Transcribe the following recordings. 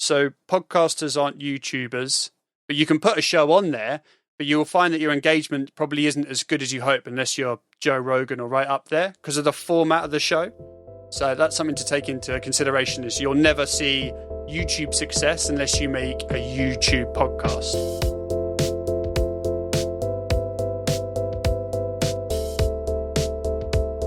So podcasters aren't YouTubers, but you can put a show on there, but you'll find that your engagement probably isn't as good as you hope unless you're Joe Rogan or right up there because of the format of the show. So that's something to take into consideration, is you'll never see YouTube success unless you make a YouTube podcast.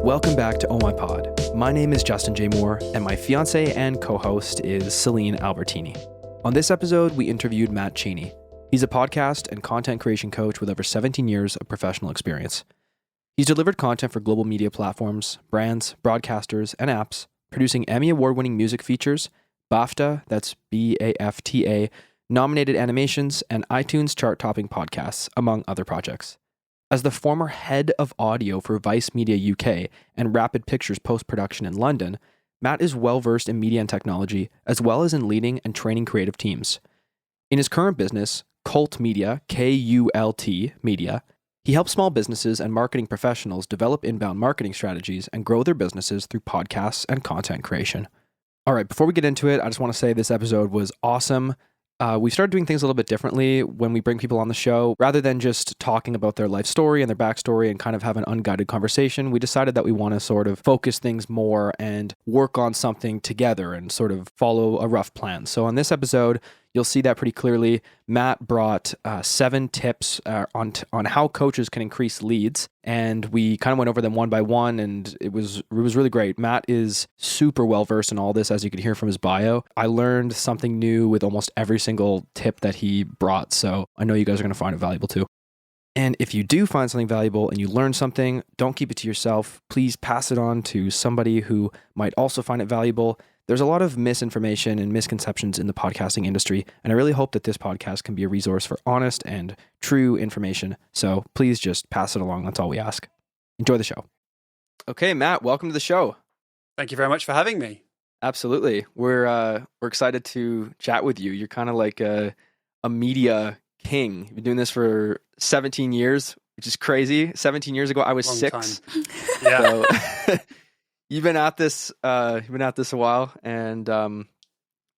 Welcome back to Oh My Pod. My name is Justin J. Moore, and my fiance and co-host is Celine Albertini. On this episode, we interviewed Matt Cheney. He's a podcast and content creation coach with over 17 years of professional experience. He's delivered content for global media platforms, brands, broadcasters, and apps, producing Emmy Award-winning music features, BAFTA, that's BAFTA, nominated animations, and iTunes chart-topping podcasts, among other projects. As the former head of audio for Vice Media UK and Rapid Pictures post-production in London, Matt is well-versed in media and technology, as well as in leading and training creative teams. In his current business, Cult Media, K-U-L-T Media, he helps small businesses and marketing professionals develop inbound marketing strategies and grow their businesses through podcasts and content creation. All right, before we get into it, I just want to say this episode was awesome. We started doing things a little bit differently when we bring people on the show. Rather than just talking about their life story and their backstory and kind of have an unguided conversation, we decided that we want to sort of focus things more and work on something together and sort of follow a rough plan. So on this episode, you'll see that pretty clearly. Matt brought 7 tips on how coaches can increase leads, and we kind of went over them one by one, and it was really great. Matt is super well versed in all this, as you could hear from his bio. I learned something new with almost every single tip that he brought, so I know you guys are going to find it valuable too. And if you do find something valuable and you learn something, don't keep it to yourself. Please pass it on to somebody who might also find it valuable. There's a lot of misinformation and misconceptions in the podcasting industry, and I really hope that this podcast can be a resource for honest and true information. So please just pass it along. That's all we ask. Enjoy the show. Okay, Matt, welcome to the show. Thank you very much for having me. Absolutely. We're excited to chat with you. You're kind of like a media king. You've been doing this for 17 years, which is crazy. 17 years ago, I was Long 6. Time. Yeah. So, You've been at this a while, and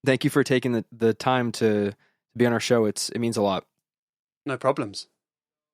thank you for taking the time to be on our show. It means a lot. No problems.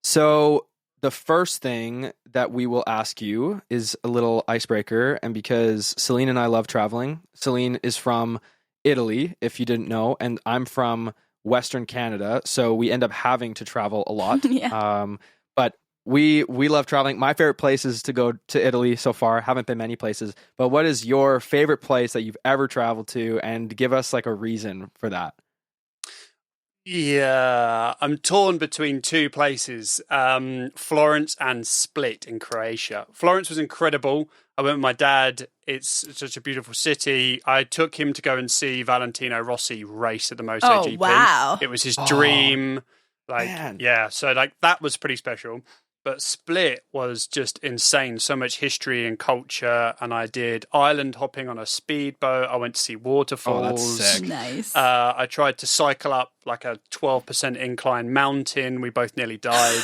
So the first thing that we will ask you is a little icebreaker, and because Celine and I love traveling, Celine is from Italy, if you didn't know, and I'm from Western Canada, so we end up having to travel a lot. Yeah. But we love traveling. My favorite places to go to Italy so far. Haven't been many places, but what is your favorite place that you've ever traveled to? And give us like a reason for that. Yeah, I'm torn between 2 places, Florence and Split in Croatia. Florence was incredible. I went with my dad. It's such a beautiful city. I took him to go and see Valentino Rossi race at the MotoGP. Wow. It was his dream. Man. Yeah, so that was pretty special. But Split was just insane. So much history and culture. And I did island hopping on a speedboat. I went to see waterfalls. Oh, that's sick. Nice. I tried to cycle up like a 12% incline mountain. We both nearly died.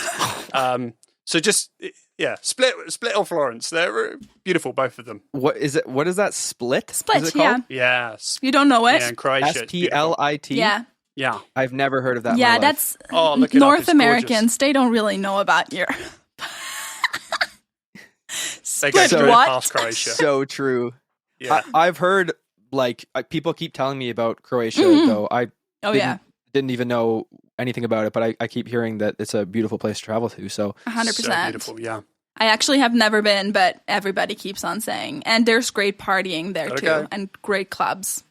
So just, yeah, Split or Florence. They're beautiful, both of them. What is it? What is that? Split? Split, is it called? Yeah. You don't know it? Yeah, in Croatia. it's Split? Yeah. Yeah. I've never heard of that. Yeah, in my life. that's look it up. North It's Americans. gorgeous. They don't really know about Europe. They go Split straight what? past Croatia. so true. Yeah. I've heard people keep telling me about Croatia, though I Oh, yeah. didn't even know anything about it, but I keep hearing that it's a beautiful place to travel to. So 100%. So beautiful, yeah. I actually have never been, but everybody keeps on saying. And there's great partying there, Gotta too. go. And great clubs.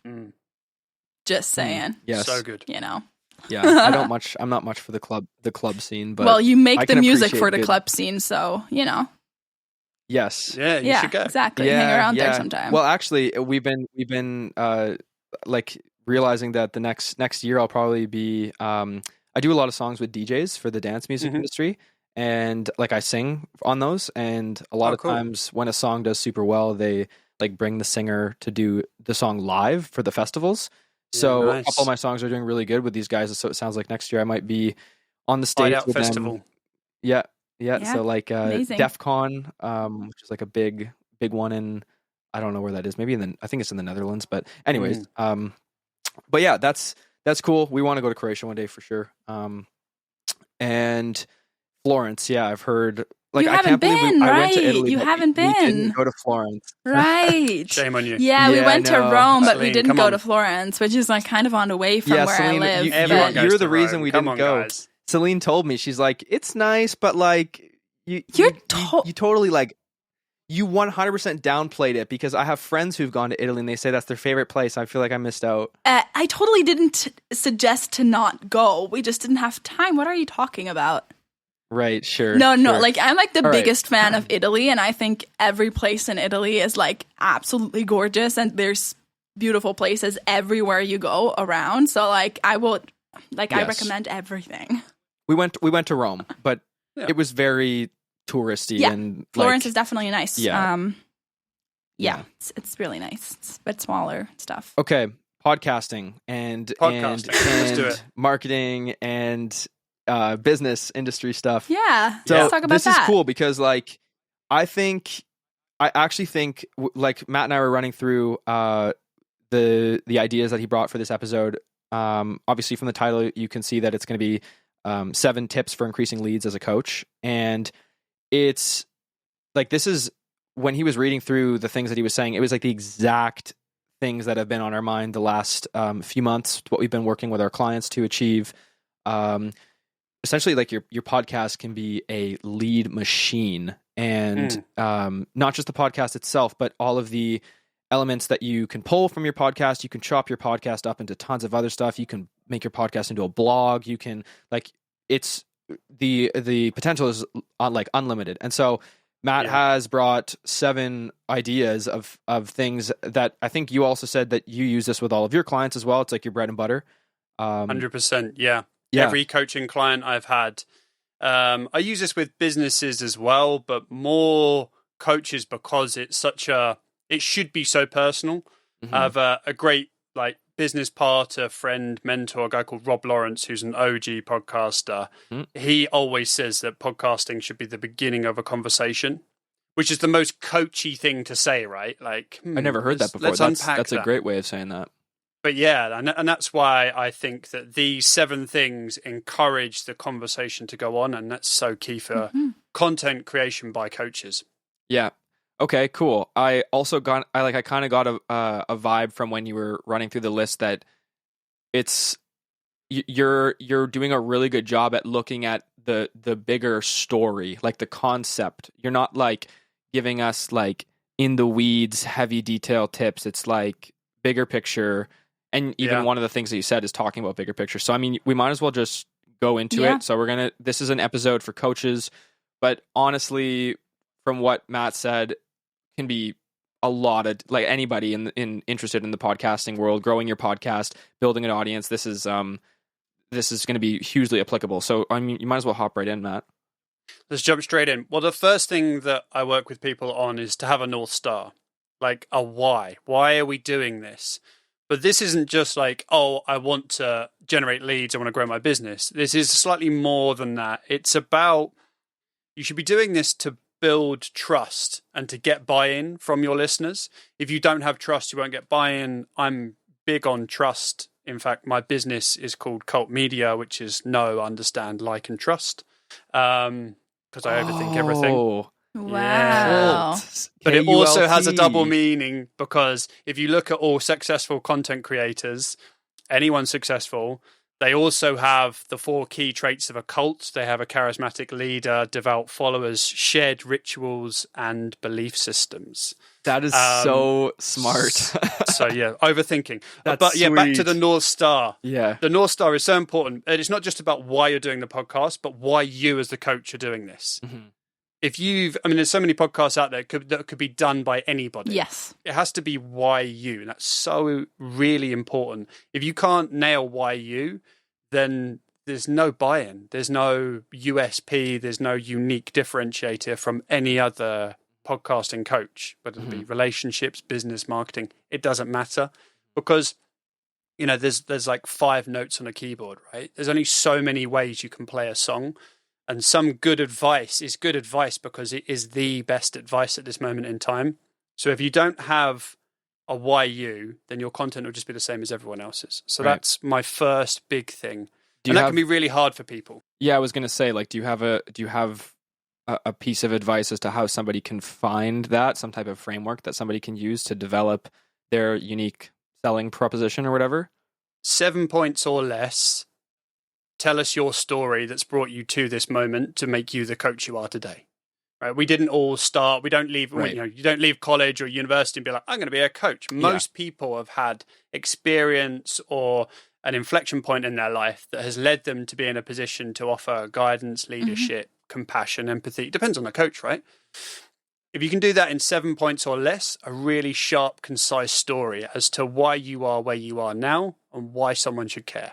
Just saying. yes, So good. You know. yeah. I'm not much for the club scene, but well, you I make the can music appreciate for the good- club scene, so, you know. yes, Yeah, you Yeah, should go. exactly. Hang around there sometime. Well, actually, we've been like realizing that the next year I'll probably be I do a lot of songs with DJs for the dance music industry, and like I sing on those, and a lot of cool. times when a song does super well, they like bring the singer to do the song live for the festivals. So nice. a couple of my songs are doing really good with these guys, so it sounds like next year I might be on the stage Hideout with Festival. them. Yeah. Yeah, So like amazing. DEF CON, which is like a big one in, I don't know where that is. Maybe I think it's in the Netherlands. But anyways, But yeah, that's cool. We want to go to Croatia one day for sure. And Florence, yeah, I've heard. Like, You I can't haven't believe been, I went to right? Italy. You but haven't we didn't been. go to Florence. Right. Shame on you. Yeah, we Yeah, went to no. Rome, but we Celine, didn't come go on. to Florence, which is like kind of on the way from Yeah, where Celine, I live. Everyone but goes you're the to reason Rome. we Come didn't on, go. guys. Celine told me, she's like, it's nice, but like you You're you totally like you 100% downplayed it, because I have friends who've gone to Italy and they say that's their favorite place. I feel like I missed out. I totally didn't suggest to not go. We just didn't have time. What are you talking about? Right, sure. No, sure. like I'm like the All right. biggest fan of Italy, and I think every place in Italy is like absolutely gorgeous, and there's beautiful places everywhere you go around. So like I Yes. recommend everything. We went to Rome, but Yeah. it was very touristy Yeah, and Florence like, is definitely nice. Yeah. Yeah, it's really nice. It's a bit smaller stuff. okay, podcasting and Podcasting. Let's do it. marketing and business industry stuff. Yeah, So let's talk about this that. is cool because like I actually think like Matt and I were running through the ideas that he brought for this episode. Obviously from the title you can see that it's going to be 7 tips for increasing leads as a coach, and it's like this is when he was reading through the things that he was saying, it was like the exact things that have been on our mind the last few months, what we've been working with our clients to achieve. Essentially, like your podcast can be a lead machine, and not just the podcast itself, but all of the elements that you can pull from your podcast. You can chop your podcast up into tons of other stuff. You can make your podcast into a blog. You can like it's the potential is like unlimited. And so Matt has brought 7 ideas of things that I think you also said that you use this with all of your clients as well. It's like your bread and butter. 100%. Yeah. Yeah. Every coaching client I've had, I use this with businesses as well, but more coaches because it should be so personal. Mhm. I have a great like business partner, friend, mentor, a guy called Rob Lawrence, who's an OG podcaster. He always says that podcasting should be the beginning of a conversation, which is the most coachy thing to say, right? Like, I never heard that before. Let's unpack That's a that. great way of saying that. But yeah, and that's why I think that these 7 things encourage the conversation to go on, and that's so key for content creation by coaches. Yeah. Okay, cool. I also got I kind of got a vibe from when you were running through the list that it's you're doing a really good job at looking at the bigger story, like the concept. You're not like giving us like in the weeds heavy detail tips. It's like bigger picture. And even one of the things that you said is talking about bigger picture. So, I mean, we might as well just go into it. So this is an episode for coaches, but honestly, from what Matt said, can be a lot of like anybody in interested in the podcasting world, growing your podcast, building an audience. This is going to be hugely applicable. So, I mean, you might as well hop right in, Matt. Let's jump straight in. Well, the first thing that I work with people on is to have a North Star, like a why. Why are we doing this? But this isn't just like, oh, I want to generate leads, I want to grow my business. This is slightly more than that. It's about, you should be doing this to build trust and to get buy-in from your listeners. If you don't have trust, you won't get buy-in. I'm big on trust. In fact, my business is called Cult Media, which is know, understand, like, and trust. Because I overthink everything. Wow. But it also has a double meaning, because if you look at all successful content creators, anyone successful, they also have the 4 key traits of a cult. They have a charismatic leader, devout followers, shared rituals, and belief systems. That is so smart. So yeah, overthinking. That's but yeah, back to sweet. the North Star. Yeah. The North Star is so important. And it's not just about why you're doing the podcast, but why you as the coach are doing this. Mm-hmm. There's so many podcasts out there that could be done by anybody. Yes. It has to be why you, and that's so really important. If you can't nail why you, then there's no buy-in. There's no USP. There's no unique differentiator from any other podcasting coach, whether it be relationships, business, marketing. It doesn't matter, because there's like 5 notes on a keyboard, right? There's only so many ways you can play a song. And some good advice is good advice because it is the best advice at this moment in time. So if you don't have a why you, then your content will just be the same as everyone else's. So Right. that's my first big thing. Do you And that have- can be really hard for people. Yeah, I was going to say, like, do you have a piece of advice as to how somebody can find that, some type of framework that somebody can use to develop their unique selling proposition or whatever? 7 points or less. Tell us your story that's brought you to this moment to make you the coach you are today. Right? We didn't all start. We don't leave. Right. You don't leave college or university and be like, I'm going to be a coach. Most people have had experience or an inflection point in their life that has led them to be in a position to offer guidance, leadership, compassion, empathy. It depends on the coach, right? If you can do that in 7 points or less, a really sharp, concise story as to why you are where you are now and why someone should care.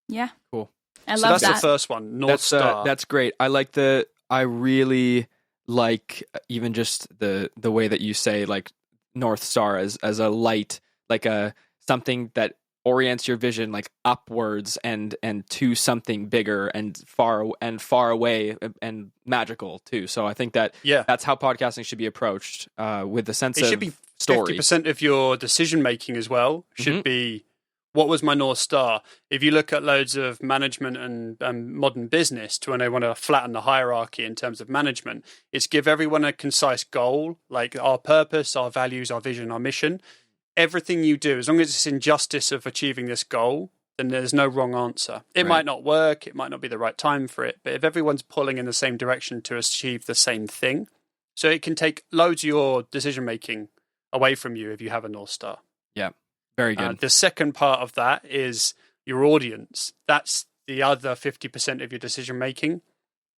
Yeah. Cool. I So love that's that. the first one, North Star. That's great. I really like even just the way that you say like North Star as a light, like a something that orients your vision like upwards and to something bigger and far away and magical too. So I think that that's how podcasting should be approached, with the sense it of should be story. 50% of your decision making as well should be, what was my North Star? If you look at loads of management and modern business to when they want to flatten the hierarchy in terms of management, it's give everyone a concise goal, like our purpose, our values, our vision, our mission. Everything you do, as long as it's in justice of achieving this goal, then there's no wrong answer. It might not work, it might not be the right time for it, but if everyone's pulling in the same direction to achieve the same thing, so it can take loads of your decision making away from you if you have a North Star. Yeah, very good. The second part of that is your audience. That's the other 50% of your decision making.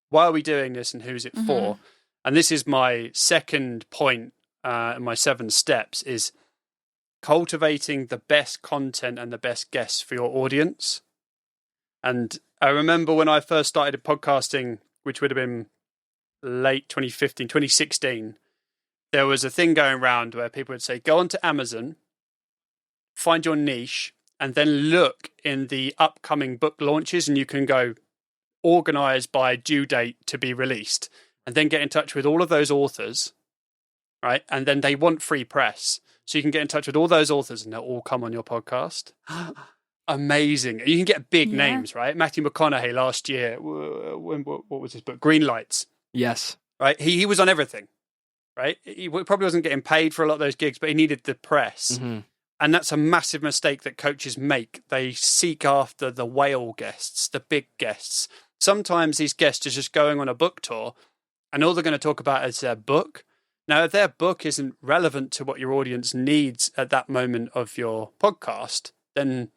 Why are we doing this and who's it for? And this is my second point in my 7 steps is cultivating the best content and the best guests for your audience. And I remember when I first started podcasting, which would have been late 2015, 2016, there was a thing going around where people would say, go onto Amazon, find your niche, and then look in the upcoming book launches, and you can go organize by due date to be released, and then get in touch with all of those authors, right? And then they want free press. So you can get in touch with all those authors and they'll all come on your podcast. Amazing. You can get big names, right? Matthew McConaughey last year, what was his book? Green Lights. Yes. Right? He was on everything, right? He probably wasn't getting paid for a lot of those gigs, but he needed the press. And that's a massive mistake that coaches make. They seek after the whale guests, the big guests. Sometimes these guests are just going on a book tour and all they're going to talk about is their book. Now, if their book isn't relevant to what your audience needs at that moment of your podcast, then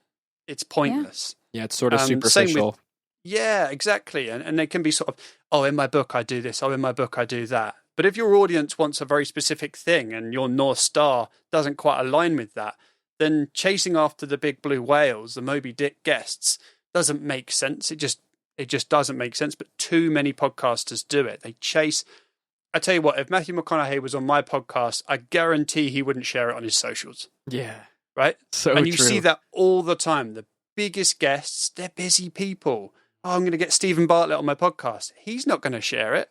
it's pointless. Yeah, it's sort of superficial. Yeah, exactly. And they can be sort of, oh, in my book I do this, oh, in my book I do that. But if your audience wants a very specific thing and your North Star doesn't quite align with that, then chasing after the big blue whales, the Moby Dick guests, doesn't make sense. It just doesn't make sense. But too many podcasters do it. They chase... I tell you what, if Matthew McConaughey was on my podcast, I guarantee he wouldn't share it on his socials. Yeah. Right? So and you true. see that all the time. The biggest guests, they're busy people. Oh, I'm going to get Stephen Bartlett on my podcast. He's not going to share it.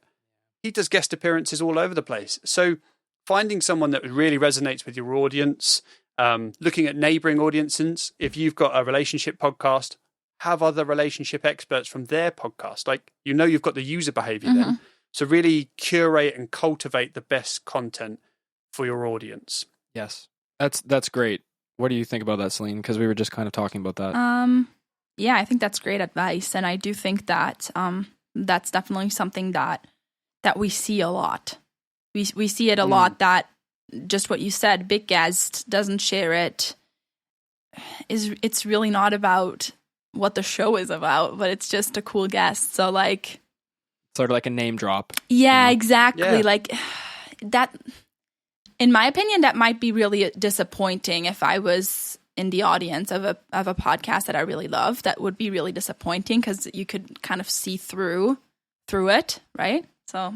He does guest appearances all over the place. So finding someone that really resonates with your audience, looking at neighboring audiences. If you've got a relationship podcast, have other relationship experts from their podcast. Like, you've got the user behavior then. So really curate and cultivate the best content for your audience. Yes. That's great. What do you think about that, Celine? Because we were just kind of talking about that. Yeah, I think that's great advice. And I do think that that's definitely something that we see a lot. We see it a lot, that just what you said, big guest doesn't share it. It's really not about what the show is about, but it's just a cool guest. So like... Sort of like a name drop. Yeah, exactly. Yeah. Like that, in my opinion, that might be really disappointing if I was in the audience of a podcast that I really love. That would be really disappointing because you could kind of see through it, right? So,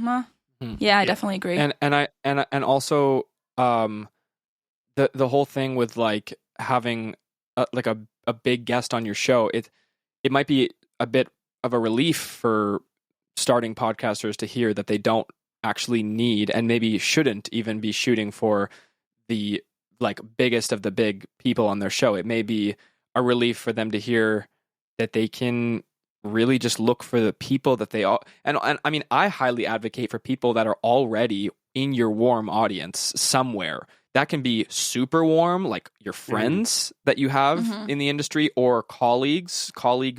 yeah, I definitely agree. And also the whole thing with like having a big guest on your show, it might be a bit of a relief for starting podcasters to hear that they don't actually need, and maybe shouldn't even be shooting for the like biggest of the big people on their show. It may be a relief for them to hear that they can really just look for the people that they all, and I mean, I highly advocate for people that are already in your warm audience somewhere. That can be super warm, like your friends that you have in the industry, or colleague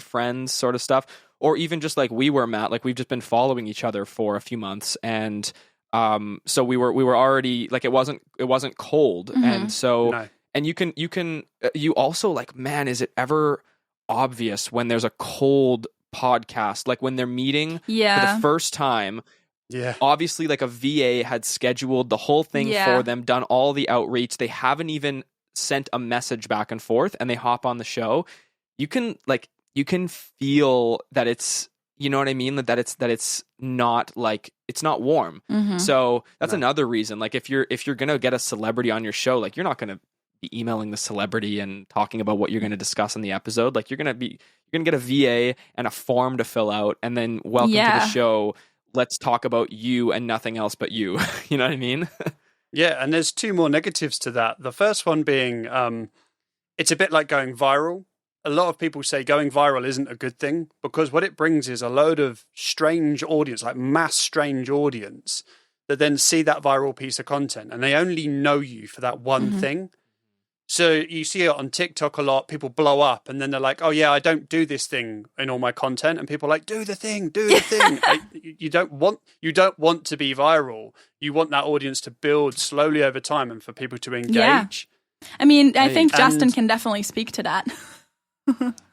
friends sort of stuff, or even just like we were, Matt, like we've just been following each other for a few months, and so we were already like, it wasn't cold. And so No. and you also, like, man, is it ever obvious when there's a cold podcast, like when they're meeting for the first time? Yeah. Obviously, like a VA had scheduled the whole thing for them, done all the outreach. They haven't even sent a message back and forth, and they hop on the show. You can feel that it's, you know what I mean? That it's not like, it's not warm. So that's another reason. Like if you're gonna get a celebrity on your show, like you're not gonna be emailing the celebrity and talking about what you're going to discuss in the episode. Like you're going to get a VA and a form to fill out, and then welcome to the show. Let's talk about you and nothing else but you. You know what I mean? Yeah, and there's two more negatives to that. The first one being, it's a bit like going viral. A lot of people say going viral isn't a good thing, because what it brings is a load of strange audience, like mass strange audience, that then see that viral piece of content, and they only know you for that one thing. So you see it on TikTok a lot. People blow up, and then they're like, "Oh yeah, I don't do this thing in all my content." And people are like, "Do the thing, do the thing." Like, you don't want to be viral. You want that audience to build slowly over time, and for people to engage. Yeah. I mean, I think Justin can definitely speak to that.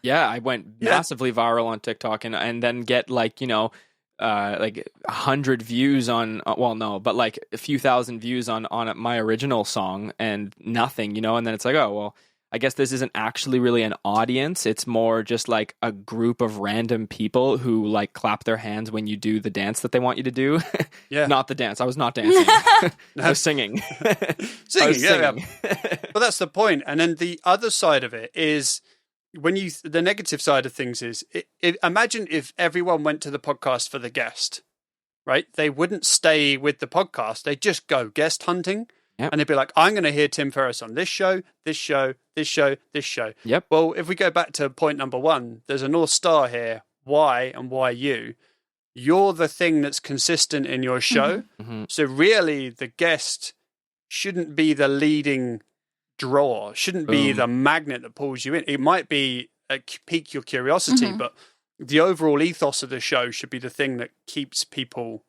Yeah, I went massively viral on TikTok, and then get like, you know, like 100 views on, well, no, but like a few thousand views on my original song, and nothing, you know. And then it's like, oh, well, I guess this isn't actually really an audience. It's more just like a group of random people who like clap their hands when you do the dance that they want you to do. Yeah. Not the dance. I was not dancing. I was singing. Singing. Yeah. Well, that's the point. And then the other side of it is, the negative side of things is, imagine if everyone went to the podcast for the guest, right? They wouldn't stay with the podcast. They'd just go guest hunting. Yep. And they'd be like, I'm going to hear Tim Ferriss on this show, this show, this show, this show. Yep. Well, if we go back to point number one, there's a North Star here. Why and why you? You're the thing that's consistent in your show. So really, the guest shouldn't be the leading draw, shouldn't be the magnet that pulls you in. It might be pique your curiosity, but the overall ethos of the show should be the thing that keeps people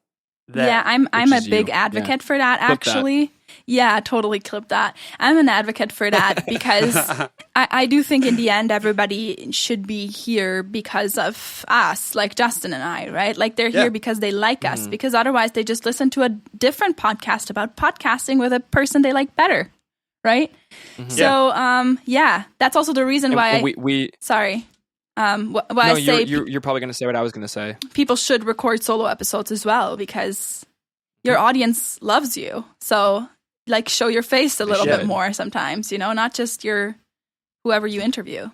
there. Yeah, I'm a big advocate for that, actually. That. Yeah, totally clip that. I'm an advocate for that because I do think in the end everybody should be here because of us, like Justin and I, right? Like they're here because they like us, because otherwise they just listen to a different podcast about podcasting with a person they like better. Right? So, that's also the reason why sorry. I say you're probably going to say what I was going to say. People should record solo episodes as well, because your audience loves you. So, like, show your face a little bit more sometimes, you know, not just whoever you interview.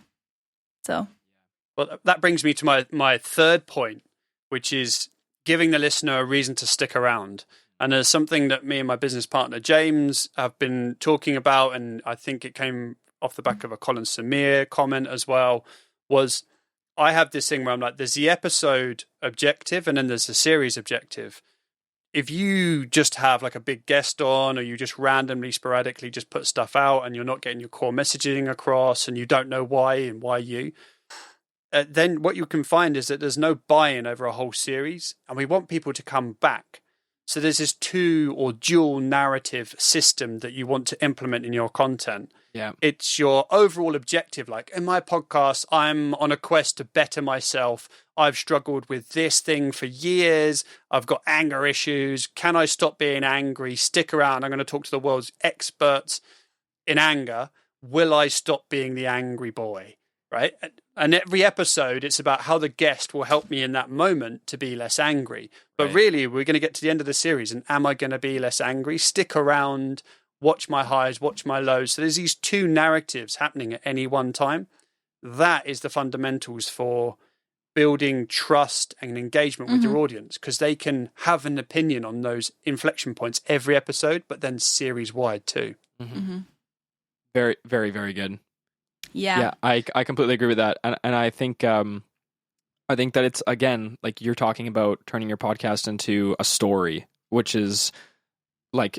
So, well, that brings me to my third point, which is giving the listener a reason to stick around. And there's something that me and my business partner, James, have been talking about, and I think it came off the back of a Colin Samir comment as well, was I have this thing where I'm like, there's the episode objective and then there's the series objective. If you just have like a big guest on, or you just randomly, sporadically just put stuff out and you're not getting your core messaging across and you don't know why and why you, then what you can find is that there's no buy-in over a whole series, and we want people to come back. So there's this dual narrative system that you want to implement in your content. Yeah. It's your overall objective. Like in my podcast, I'm on a quest to better myself. I've struggled with this thing for years. I've got anger issues. Can I stop being angry? Stick around. I'm going to talk to the world's experts in anger. Will I stop being the angry boy? Right? And every episode, it's about how the guest will help me in that moment to be less angry. But really, we're going to get to the end of the series, and am I going to be less angry? Stick around, watch my highs, watch my lows. So there's these two narratives happening at any one time. That is the fundamentals for building trust and engagement with your audience, because they can have an opinion on those inflection points every episode, but then series-wide too. Very, very, very good. Yeah. I completely agree with that. And I think that it's, again, like you're talking about turning your podcast into a story, which is like,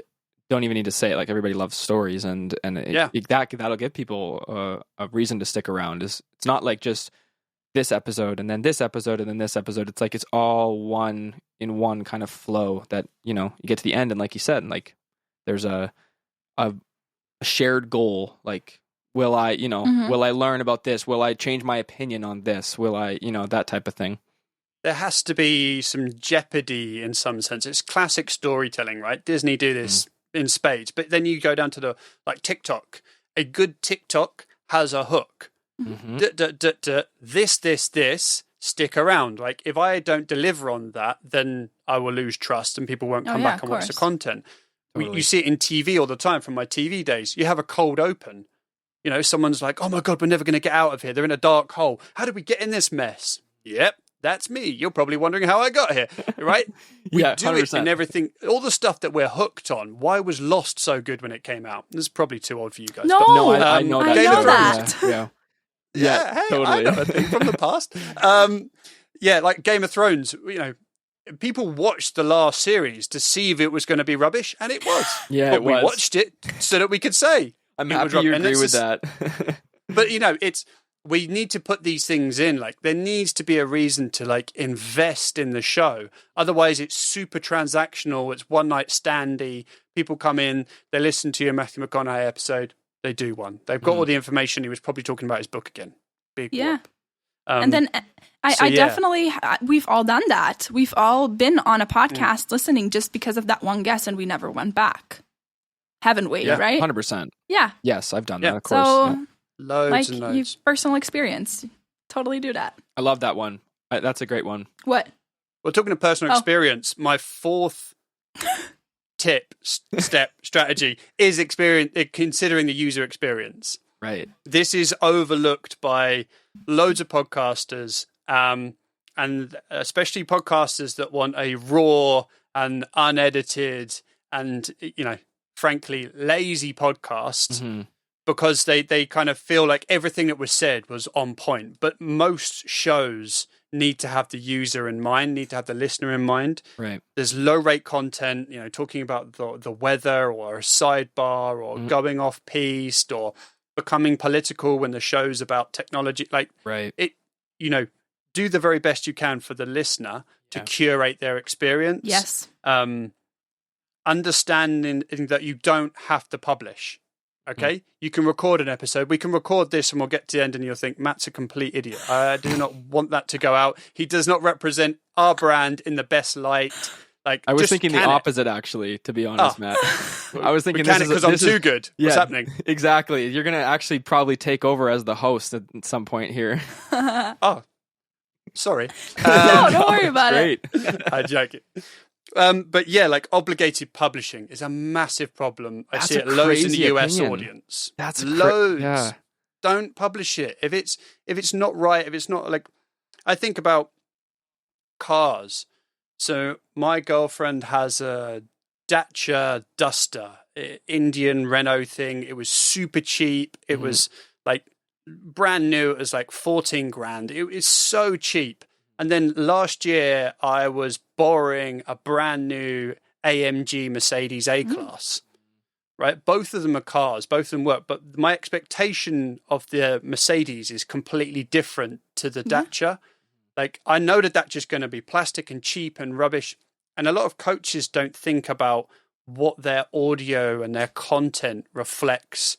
don't even need to say it. Like, everybody loves stories, and that'll give people a reason to stick around. It's not like just this episode and then this episode and then this episode. It's like it's all one in one kind of flow that, you get to the end, and like you said, like there's a shared goal. Like, will I learn about this? Will I change my opinion on this? Will I, that type of thing. There has to be some jeopardy in some sense. It's classic storytelling, right? Disney do this in spades. But then you go down to the TikTok. A good TikTok has a hook. This, stick around. Like, if I don't deliver on that, then I will lose trust and people won't come back and watch the content. Totally. You see it in TV all the time from my TV days. You have a cold open. Someone's like, oh my God, we're never going to get out of here. They're in a dark hole. How did we get in this mess? Yep. That's me. You're probably wondering how I got here, right? We do 100%. It in everything. All the stuff that we're hooked on. Why was Lost so good when it came out? This is probably too old for you guys. No, I know that. I know that. Yeah, hey, totally. I know a thing from the past. Like Game of Thrones, people watched the last series to see if it was going to be rubbish, and it was. Yeah, but we watched it so that we could say. I'm happy you agree with that. But, we need to put these things in. Like, there needs to be a reason to invest in the show. Otherwise, it's super transactional. It's one night standy. People come in, they listen to your Matthew McConaughey episode. They do one. They've got all the information. He was probably talking about his book again. Big whoop. And then I definitely, we've all done that. We've all been on a podcast listening just because of that one guest, and we never went back. Haven't we? Yeah, right? 100%. Yeah. Yes, I've done that, of course. So, loads and loads. Personal experience. Totally do that. I love that one. That's a great one. What? Well, talking of personal experience, my fourth strategy is considering the user experience. Right. This is overlooked by loads of podcasters, and especially podcasters that want a raw and unedited and, frankly, lazy podcast, because they kind of feel like everything that was said was on point. But most shows need to have the user in mind, need to have the listener in mind. Right. There's low rate content, talking about the weather or a sidebar or going off piste or becoming political when the show's about technology. Do the very best you can for the listener to curate their experience. Yes. Understanding that you don't have to publish. Okay, you can record an episode. We can record this and we'll get to the end and you'll think, Matt's a complete idiot. I do not want that to go out. He does not represent our brand in the best light. Like, I was thinking the opposite, actually, to be honest, Matt. I was thinking this is because I'm too good. What's happening? Exactly. You're going to actually probably take over as the host at some point here. Oh, sorry. No, don't worry about it. I joke it. But obligated publishing is a massive problem. I see it loads in the US audience. That's loads. Yeah. Don't publish it. If it's not right, if it's not I think about cars. So my girlfriend has a Dacia Duster, Indian Renault thing. It was super cheap. It was brand new. It was $14,000. It is so cheap. And then last year, I was borrowing a brand new AMG Mercedes A-Class, right? Both of them are cars, both of them work. But my expectation of the Mercedes is completely different to the Dacia. I know the Dacia is going to be plastic and cheap and rubbish. And a lot of coaches don't think about what their audio and their content reflects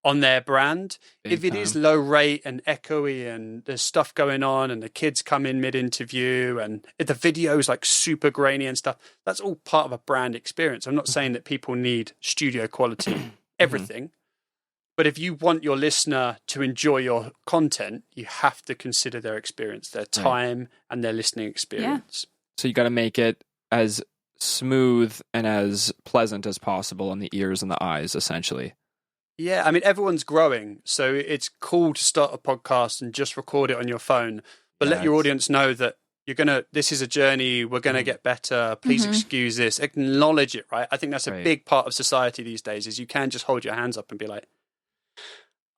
on their brand. If it is low rate and echoey and there's stuff going on and the kids come in mid-interview and if the video is super grainy and stuff, that's all part of a brand experience. I'm not saying that people need studio quality, everything. But if you want your listener to enjoy your content, you have to consider their experience, their time and their listening experience. Yeah. So you got to make it as smooth and as pleasant as possible on the ears and the eyes, essentially. Yeah, I mean, everyone's growing, so it's cool to start a podcast and just record it on your phone, but let your audience know that this is a journey, we're going to get better, please excuse this, acknowledge it, right? I think that's a big part of society these days, is you can just hold your hands up and be like,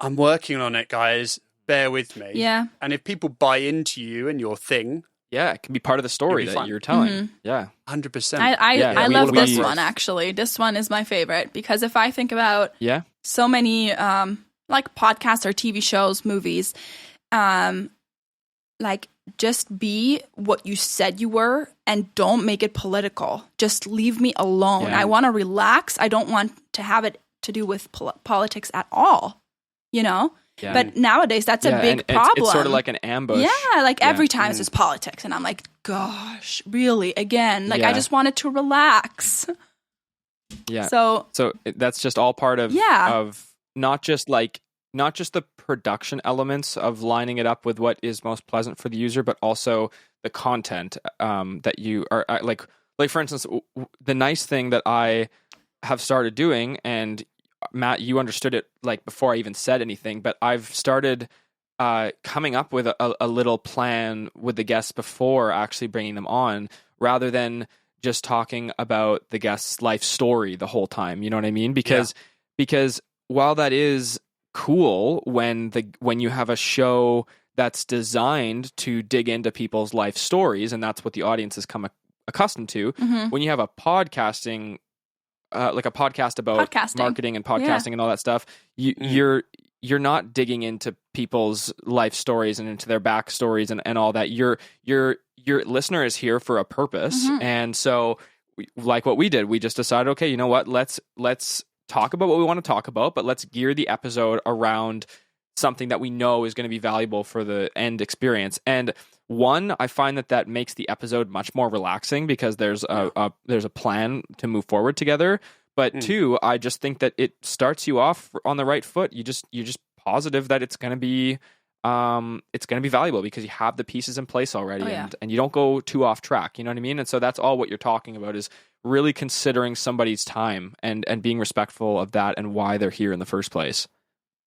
I'm working on it, guys. Bear with me. Yeah. And if people buy into you and your thing, Yeah, it can be part of the story that fun. you're telling. Mm-hmm. Yeah. 100%. I love this one, actually. This one is my favorite because if I think about so many like podcasts or TV shows, movies, like just be what you said you were and don't make it political. Just leave me alone. Yeah. I want to relax. I don't want to have it to do with politics at all, you know? Yeah. But nowadays, that's a big problem. It's sort of like an ambush. Yeah, like every time it's just politics. And I'm like, gosh, really? Again? Like, I just wanted to relax. Yeah. So that's just all part of not just the production elements of lining it up with what is most pleasant for the user, but also the content that you are like for instance, the nice thing that I have started doing, and Matt, you understood it like before I even said anything, but I've started coming up with a little plan with the guests before actually bringing them on, rather than just talking about the guest's life story the whole time. You know what I mean? Because while that is cool when you have a show that's designed to dig into people's life stories, and that's what the audience has come accustomed to, when you have a podcasting like a podcast about marketing and podcasting and all that stuff, you're not digging into people's life stories and into their backstories and all that. Your listener is here for a purpose, and so like what we did, we just decided, okay, you know what? Let's talk about what we want to talk about, but let's gear the episode around something that we know is going to be valuable for the end experience. And one, I find that makes the episode much more relaxing because there's a plan to move forward together. But two, I just think that it starts you off on the right foot. You're just positive that it's going to be valuable because you have the pieces in place already, and you don't go too off track. You know what I mean? And so that's all what you're talking about is really considering somebody's time and being respectful of that and why they're here in the first place.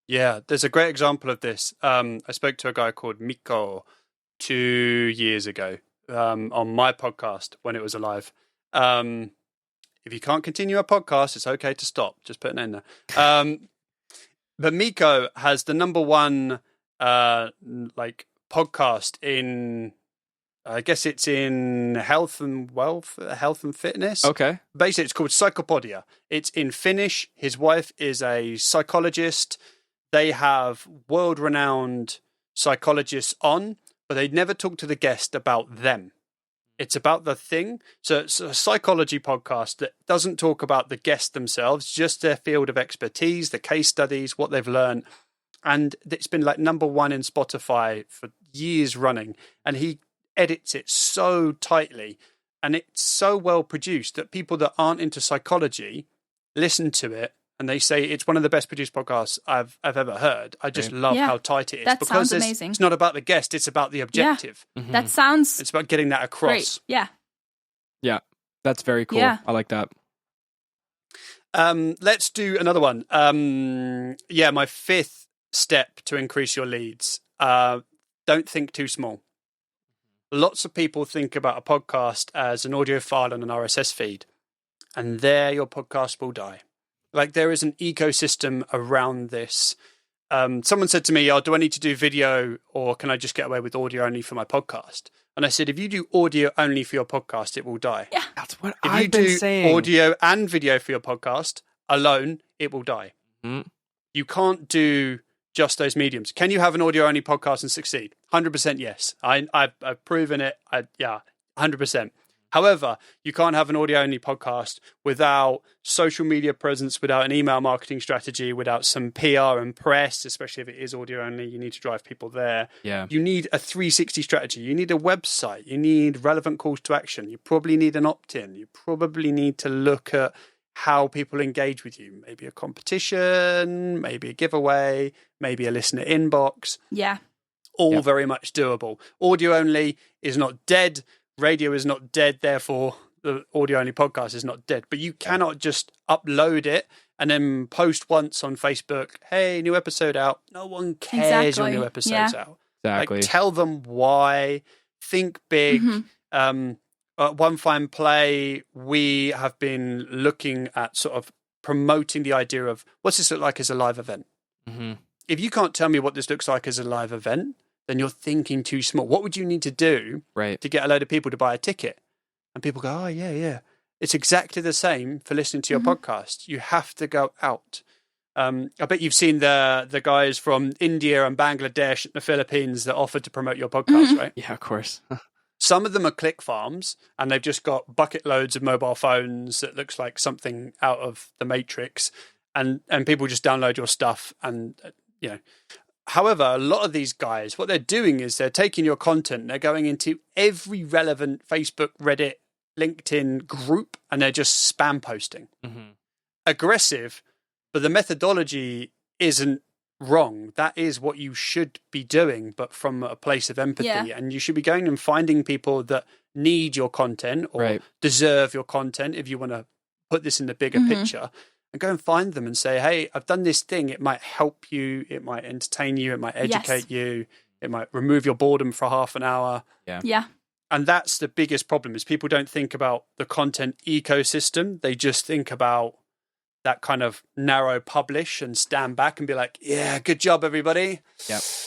Yeah, there's a great example of this. I spoke to a guy called Mikko 2 years ago on my podcast when it was alive. If you can't continue a podcast, it's okay to stop. Just put an end there. But Mikko has the number one like podcast in, I guess it's in health and fitness. Okay. Basically, it's called Psychopodia. It's in Finnish. His wife is a psychologist. They have world-renowned psychologists on, but they never talk to the guest about them. It's about the thing. So it's a psychology podcast that doesn't talk about the guests themselves, just their field of expertise, the case studies, what they've learned. And it's been like number one in Spotify for years running. And he edits it so tightly and it's so well produced that people that aren't into psychology listen to it and they say it's one of the best produced podcasts I've ever heard. I just love how tight it is. That because sounds amazing. It's not about the guest, it's about the objective. Yeah. That sounds It's about getting that across. great. Yeah. Yeah. That's very cool. Yeah. I like that. Let's do another one. My fifth step to increase your leads. Don't think too small. Lots of people think about a podcast as an audio file and an RSS feed, and there your podcast will die. Like there is an ecosystem around this. Someone said to me, do I need to do video or can I just get away with audio only for my podcast? And I said, if you do audio only for your podcast, it will die. Yeah. That's what if I've been saying. If you do audio and video for your podcast alone, it will die. Mm-hmm. You can't do just those mediums. Can you have an audio only podcast and succeed? 100% yes. I've proven it. 100%. However, you can't have an audio only podcast without social media presence, without an email marketing strategy, without some PR and press, especially if it is audio only. You need to drive people there. Yeah. You need a 360 strategy. You need a website. You need relevant calls to action. You probably need an opt-in. You probably need to look at how people engage with you. Maybe a competition, maybe a giveaway, maybe a listener inbox. Yeah. All very much doable. Audio only is not dead. Radio is not dead. Therefore, the audio only podcast is not dead. But you cannot just upload it and then post once on Facebook, hey, new episode out. No one cares your new episode's out. Exactly. Like, tell them why. Think big. One Fine Play, we have been looking at sort of promoting the idea of what's this look like as a live event? Mm-hmm. if you can't tell me what this looks like as a live event, then you're thinking too small. What would you need to do to get a load of people to buy a ticket? And people go, oh, yeah. It's exactly the same for listening to your podcast. You have to go out. I bet you've seen the guys from India and Bangladesh and the Philippines that offered to promote your podcast, right? Yeah, of course. Some of them are click farms, and they've just got bucket loads of mobile phones that looks like something out of the Matrix, and people just download your stuff, and However, a lot of these guys, what they're doing is they're taking your content, and they're going into every relevant Facebook, Reddit, LinkedIn group, and they're just spam posting. Aggressive, but the methodology isn't wrong. That is what you should be doing, but from a place of empathy. And you should be going and finding people that need your content or deserve your content, if you want to put this in the bigger picture, and go and find them and say, hey, I've done this thing. It might help you. It might entertain you. It might educate you. It might remove your boredom for half an hour. Yeah. And that's the biggest problem, is people don't think about the content ecosystem. They just think about that kind of narrow publish and stand back and be like, yeah, good job, everybody.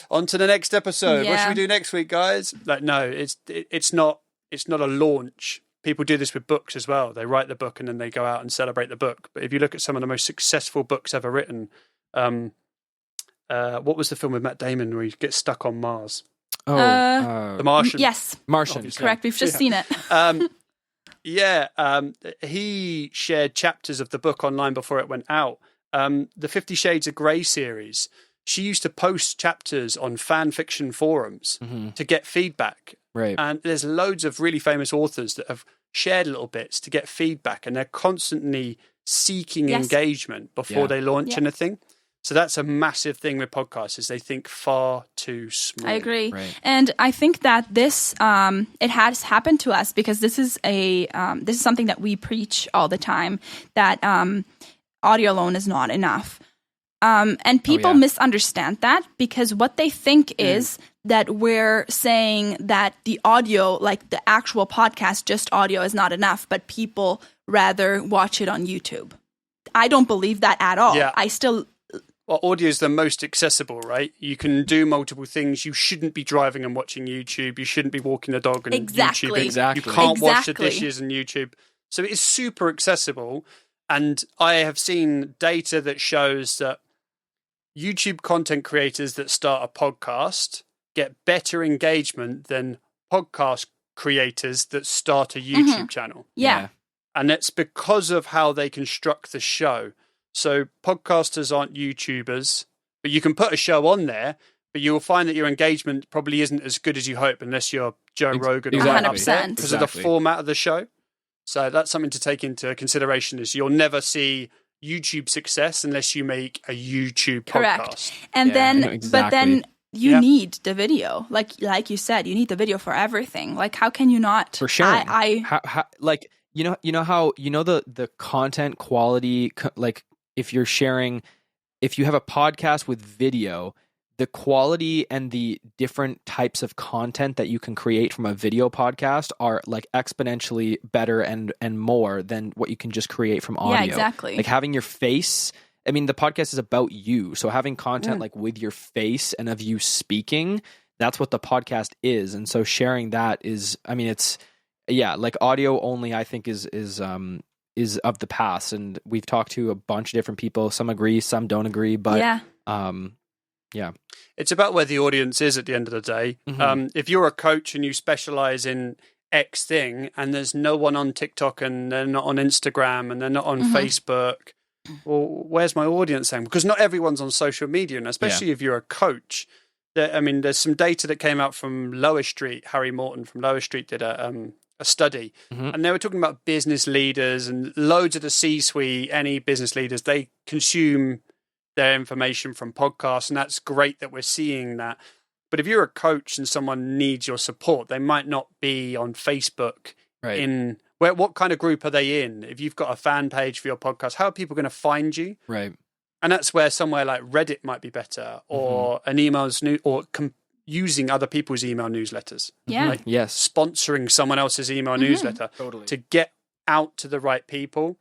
On to the next episode. What should we do next week, guys? Like, no, it's not a launch. People do this with books as well. They write the book and then they go out and celebrate the book. But if you look at some of the most successful books ever written, what was the film with Matt Damon where he gets stuck on Mars? The Martian. Yes. Martian. Obviously. Correct. We've just seen it. He shared chapters of the book online before it went out. The 50 Shades of Grey series, she used to post chapters on fan fiction forums to get feedback. And there's loads of really famous authors that have shared little bits to get feedback, and they're constantly seeking engagement before they launch anything. So that's a massive thing with podcasts, is they think far too small. I agree. And I think that this, it has happened to us because this is something that we preach all the time, that audio alone is not enough. And people misunderstand that, because what they think is that we're saying that the audio, like the actual podcast, just audio, is not enough, but people rather watch it on YouTube. I don't believe that at all. Well, audio is the most accessible, right? You can do multiple things. You shouldn't be driving and watching YouTube. You shouldn't be walking the dog and YouTube. Exactly. You can't wash the dishes on YouTube. So it is super accessible. And I have seen data that shows that YouTube content creators that start a podcast get better engagement than podcast creators that start a YouTube channel. And it's because of how they construct the show. So podcasters aren't YouTubers, but you can put a show on there, but you'll find that your engagement probably isn't as good as you hope unless you're Joe Rogan or right up there, because of the format of the show. So that's something to take into consideration, is you'll never see YouTube success unless you make a YouTube podcast. And but then you need the video. Like you said, you need the video for everything. Like, how can you not? For sure. The content quality, like if you have a podcast with video, the quality and the different types of content that you can create from a video podcast are like exponentially better and more than what you can just create from audio. Yeah, exactly. Like having your face, I mean, the podcast is about you. So having content like with your face and of you speaking, that's what the podcast is. And so sharing that is, I mean, it's, like audio only, I think is of the past. And we've talked to a bunch of different people. Some agree, some don't agree, but it's about where the audience is at the end of the day. If you're a coach and you specialize in X thing, and there's no one on TikTok, and they're not on Instagram, and they're not on Facebook, well, where's my audience then? Because not everyone's on social media, and especially if you're a coach. There's some data that came out from Lower Street. Harry Morton from Lower Street did a study, and they were talking about business leaders, and loads of the C-suite, any business leaders, they consume their information from podcasts, and that's great that we're seeing that. But if you're a coach and someone needs your support, they might not be on Facebook. What kind of group are they in? If you've got a fan page for your podcast, how are people going to find you? And that's where somewhere like Reddit might be better, or an using other people's email newsletters. Sponsoring someone else's email newsletter to get out to the right people.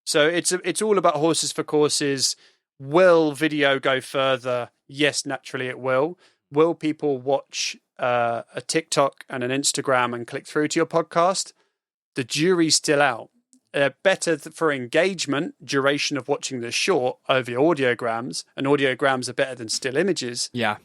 So it's all about horses for courses. Will video go further? Yes, naturally it will. Will people watch a TikTok and an Instagram and click through to your podcast? The jury's still out. Better for engagement, duration of watching the short over audiograms, and audiograms are better than still images. Yeah.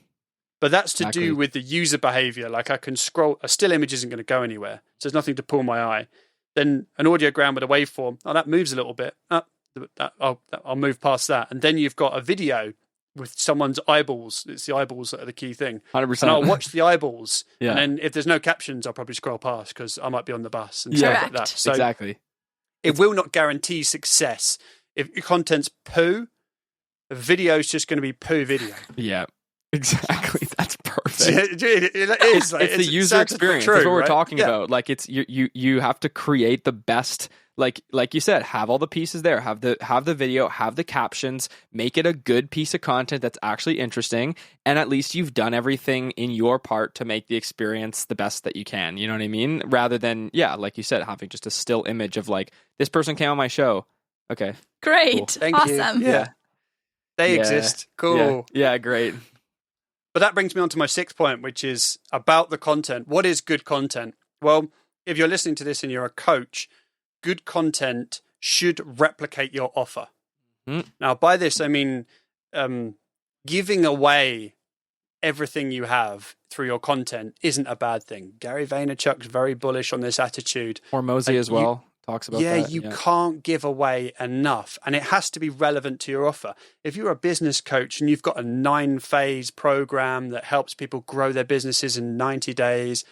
But that's to do with the user behavior. Like I can scroll, a still image isn't going to go anywhere. So there's nothing to pull my eye. Then an audiogram with a waveform, that moves a little bit. I'll move past that. And then you've got a video with someone's eyeballs. It's the eyeballs that are the key thing. 100%. And I'll watch the eyeballs. Yeah. And then if there's no captions, I'll probably scroll past because I might be on the bus and stuff like that. So exactly. It will not guarantee success. If your content's poo, the video's just going to be poo video. Yeah. Exactly. That's perfect. It is. It's the user experience. That's what we're talking about. Like it's you have to create the best. Like you said, have all the pieces there. Have the video. Have the captions. Make it a good piece of content that's actually interesting. And at least you've done everything in your part to make the experience the best that you can. You know what I mean? Rather than like you said, having just a still image of like this person came on my show. Okay. Great. Cool. Thank awesome. you. Yeah. They exist. Cool. Yeah. Great. But that brings me on to my 6th point, which is about the content. What is good content? Well, if you're listening to this and you're a coach, good content should replicate your offer. Now, by this, I mean giving away everything you have through your content isn't a bad thing. Gary Vaynerchuk's very bullish on this attitude. Or Mosey as well. Talks about that. You can't give away enough, and it has to be relevant to your offer. If you're a business coach and you've got a 9-phase program that helps people grow their businesses in 90 days,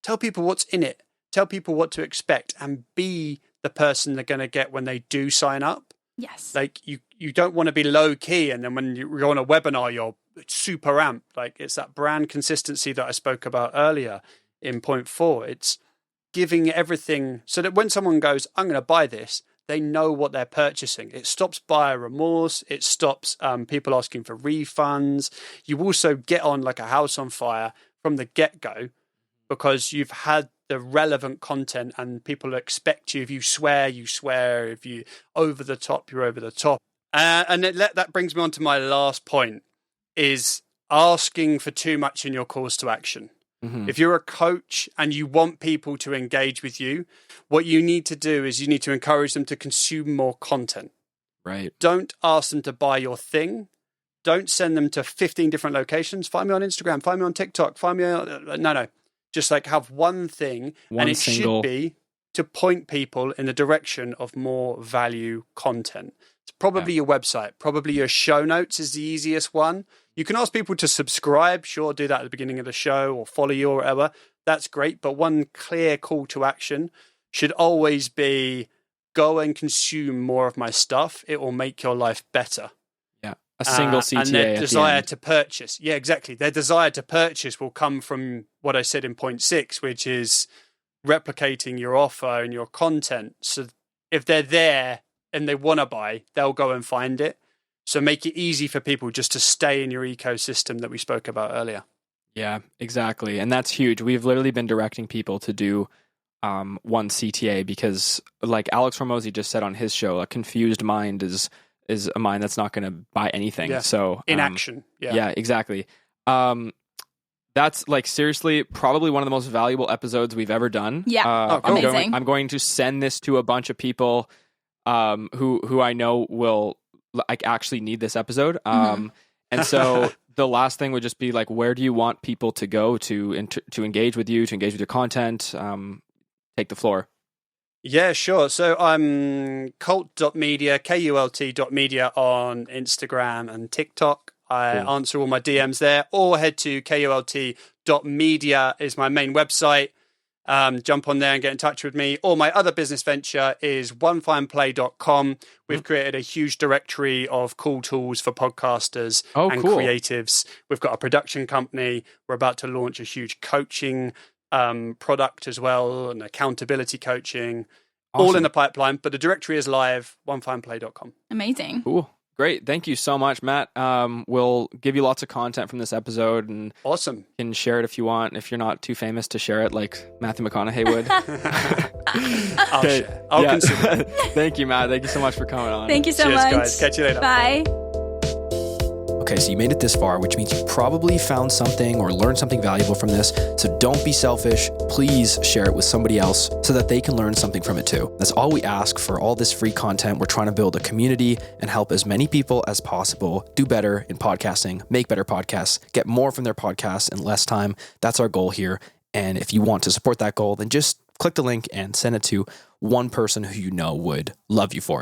tell people what's in it, tell people what to expect, and be the person they're going to get when they do sign up. Yes. Like you don't want to be low key, and then when you go on a webinar, you're super amped. Like it's that brand consistency that I spoke about earlier in point 4. It's giving everything so that when someone goes, I'm going to buy this, they know what they're purchasing. It stops buyer remorse. It stops people asking for refunds. You also get on like a house on fire from the get-go because you've had the relevant content and people expect you. If you swear, you swear. If you over the top, you're over the top. And that brings me on to my last point is asking for too much in your calls to action. If you're a coach and you want people to engage with you, what you need to do is you need to encourage them to consume more content. Right. Don't ask them to buy your thing. Don't send them to 15 different locations. Find me on Instagram. Find me on TikTok. Find me on... No. Just like have one thing. And it should be to point people in the direction of more value content. It's probably your website. Probably your show notes is the easiest one. You can ask people to subscribe. Sure, do that at the beginning of the show or follow you or whatever. That's great. But one clear call to action should always be go and consume more of my stuff. It will make your life better. Yeah. A single CTA. And their desire to purchase. Yeah, exactly. Their desire to purchase will come from what I said in point 6, which is replicating your offer and your content. So if they're there and they want to buy, they'll go and find it. So make it easy for people just to stay in your ecosystem that we spoke about earlier. Yeah, exactly. And that's huge. We've literally been directing people to do one CTA because like Alex Hormozy just said on his show, a confused mind is a mind that's not going to buy anything. Yeah. So inaction. Yeah, exactly. That's like seriously probably one of the most valuable episodes we've ever done. Yeah. Amazing. I'm going to send this to a bunch of people who I know will like actually need this episode. And so the last thing would just be like, where do you want people to go to engage with you, to engage with your content? Take the floor. Yeah, sure. So I'm cult.media, KULT.media on Instagram and TikTok. I answer all my DMs there, or head to KULT.media is my main website. Jump on there and get in touch with me. Or my other business venture is onefineplay.com. We've created a huge directory of cool tools for podcasters and creatives. We've got a production company. We're about to launch a huge coaching product as well, and accountability coaching. Awesome. All in the pipeline, but the directory is live, onefineplay.com. Amazing. Cool. Great. Thank you so much, Matt. We'll give you lots of content from this episode and awesome. You can share it if you want, if you're not too famous to share it like Matthew McConaughey would. I'll share. I'll consider it. Thank you, Matt. Thank you so much for coming on. Thank you so Cheers, much. Guys. Catch you later. Bye. Okay, Okay, so you made it this far, which means you probably found something or learned something valuable from this. So don't be selfish. Please share it with somebody else so that they can learn something from it too. That's all we ask for all this free content. We're trying to build a community and help as many people as possible do better in podcasting, make better podcasts, get more from their podcasts in less time. That's our goal here. And if you want to support that goal, then just click the link and send it to one person who you know would love you for it.